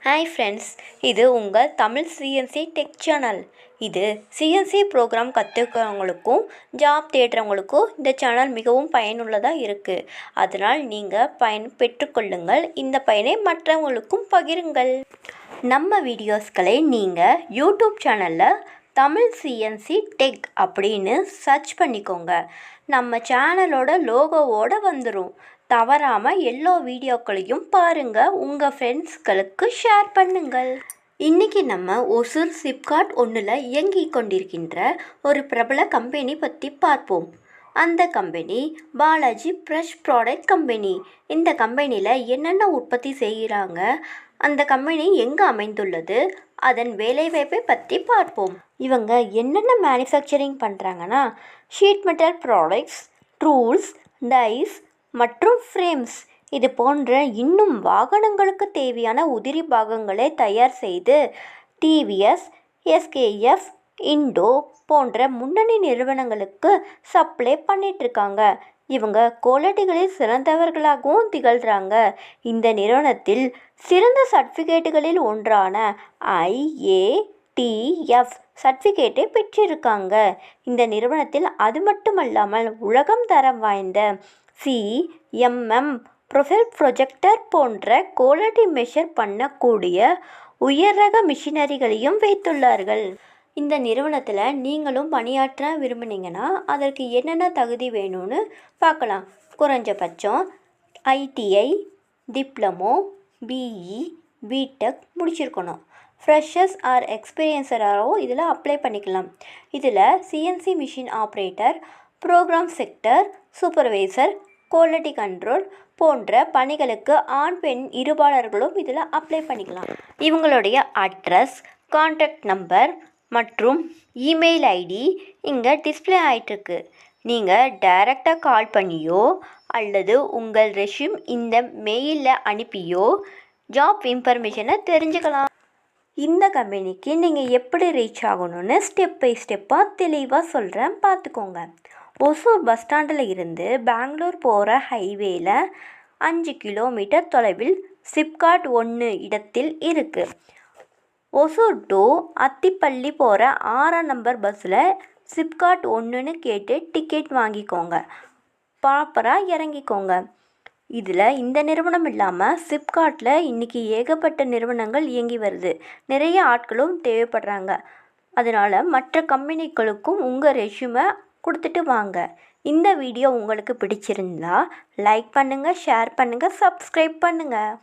Hi friends, இது உங்கள் Tamil CNC tech channel. இது சிஎன்சி ப்ரோக்ராம் கற்றுக்கிறவங்களுக்கும் ஜாப் தேடுறவங்களுக்கும் இந்த சேனல் மிகவும் பயனுள்ளதாக இருக்குது. அதனால் நீங்கள் பயன் பெற்றுக்கொள்ளுங்கள். இந்த பயனை மற்றவங்களுக்கும் பகிருங்கள். நம்ம வீடியோஸ்களை நீங்கள் யூடியூப் சேனலில் தமிழ் சிஎன்சி டெக் அப்படின்னு சர்ச் பண்ணிக்கோங்க. நம்ம சேனலோட லோகோவோடு வந்துடும். தவறாமல் எல்லா வீடியோக்களையும் பாருங்கள். உங்கள் ஃப்ரெண்ட்ஸ்களுக்கு ஷேர் பண்ணுங்கள். இன்றைக்கி நம்ம ஒசூர் சிப்காட் ஒன்றில் இயங்கிக் கொண்டிருக்கின்ற ஒரு பிரபல கம்பெனி பற்றி பார்ப்போம். அந்த company Balaji brush product company. இந்த கம்பெனியில் என்னென்ன உற்பத்தி செய்கிறாங்க, அந்த கம்பெனி எங்கே அமைந்துள்ளது, அதன் வேலைவாய்ப்பை பற்றி பார்ப்போம். இவங்க என்னென்ன மேனுஃபேக்சரிங் பண்ணுறாங்கன்னா, sheet metal products, tools, dies மற்றும் ஃப்ரேம்ஸ் இது போன்ற இன்னும் வாகனங்களுக்கு தேவையான உதிரி பாகங்களை தயார் செய்து டிவிஎஸ், எஸ்கேஎஃப், இண்டோ போன்ற முன்னணி நிறுவனங்களுக்கு சப்ளை பண்ணிகிட்ருக்காங்க. இவங்க குவாலிட்டிகளில் சிறந்தவர்களாகவும் திகழ்கிறாங்க. இந்த நிறுவனத்தில் சிறந்த சர்டிஃபிகேட்டுகளில் ஒன்றான IATF சர்டிஃபிகேட்டை பெற்றிருக்காங்க. இந்த நிறுவனத்தில் அது மட்டுமல்லாமல் உலகம் தரம் வாய்ந்த CMM ப்ரொஃபைல் ப்ரொஜெக்டர் போன்ற குவாலிட்டி மெஷர் பண்ணக்கூடிய உயர் ரக மிஷினரிகளையும் வைத்துள்ளார்கள். இந்த நிறுவனத்தில் நீங்களும் பணியாற்ற விரும்புனீங்கன்னா அதற்கு என்னென்ன தகுதி வேணும்னு பார்க்கலாம். குறைஞ்சபட்சம் ITI, டிப்ளமோ, BE, BTech முடிச்சிருக்கணும். ஃப்ரெஷர்ஸ் ஆர் எக்ஸ்பீரியன்ஸராகவும் இதில் அப்ளை பண்ணிக்கலாம். இதில் CNC machine operator, program sector supervisor, quality control போன்ற பணிகளுக்கு ஆண் பெண் இருபாலர்களும் இதில் அப்ளை பண்ணிக்கலாம். இவங்களுடைய அட்ரஸ், கான்டாக்ட் நம்பர் மற்றும் இமெயில் ஐடி இங்கே டிஸ்பிளே ஆகிட்டுருக்கு. நீங்கள் டைரெக்டாக கால் பண்ணியோ அல்லது உங்கள் ரெஸ்யூம் இந்த மெயிலில் அனுப்பியோ ஜாப் இன்ஃபர்மேஷனை தெரிஞ்சுக்கலாம். இந்த கம்பெனிக்கு நீங்கள் எப்படி ரீச் ஆகணும்னு ஸ்டெப் பை ஸ்டெப்பாக தெளிவாக சொல்கிறேன், பார்த்துக்கோங்க. ஒசூர் பஸ் ஸ்டாண்டில் இருந்து பெங்களூர் போகிற ஹைவேயில் 5 கிலோமீட்டர் தொலைவில் சிப்காட் 1 இடத்தில் இருக்குது. ஒசூர் டு அத்திப்பள்ளி போகிற 6ஆம் நம்பர் பஸ்ஸில் சிப்காட் 1ன்னு கேட்டு டிக்கெட் வாங்கிக்கோங்க. ப்ராப்பராக இறங்கிக்கோங்க. இதில் இந்த நிறுவனம் இல்லாமல் சிப்காட்டில் இன்றைக்கி ஏகப்பட்ட நிறுவனங்கள் இயங்கி வருது. நிறைய ஆட்களும் தேவைப்படுறாங்க. அதனால் மற்ற கம்பெனிகளுக்கும் உங்கள் ரெஸ்யூமை கொடுத்துட்டு வாங்க. இந்த வீடியோ உங்களுக்கு பிடிச்சிருந்தா லைக் பண்ணுங்கள், ஷேர் பண்ணுங்கள், சப்ஸ்கிரைப் பண்ணுங்கள்.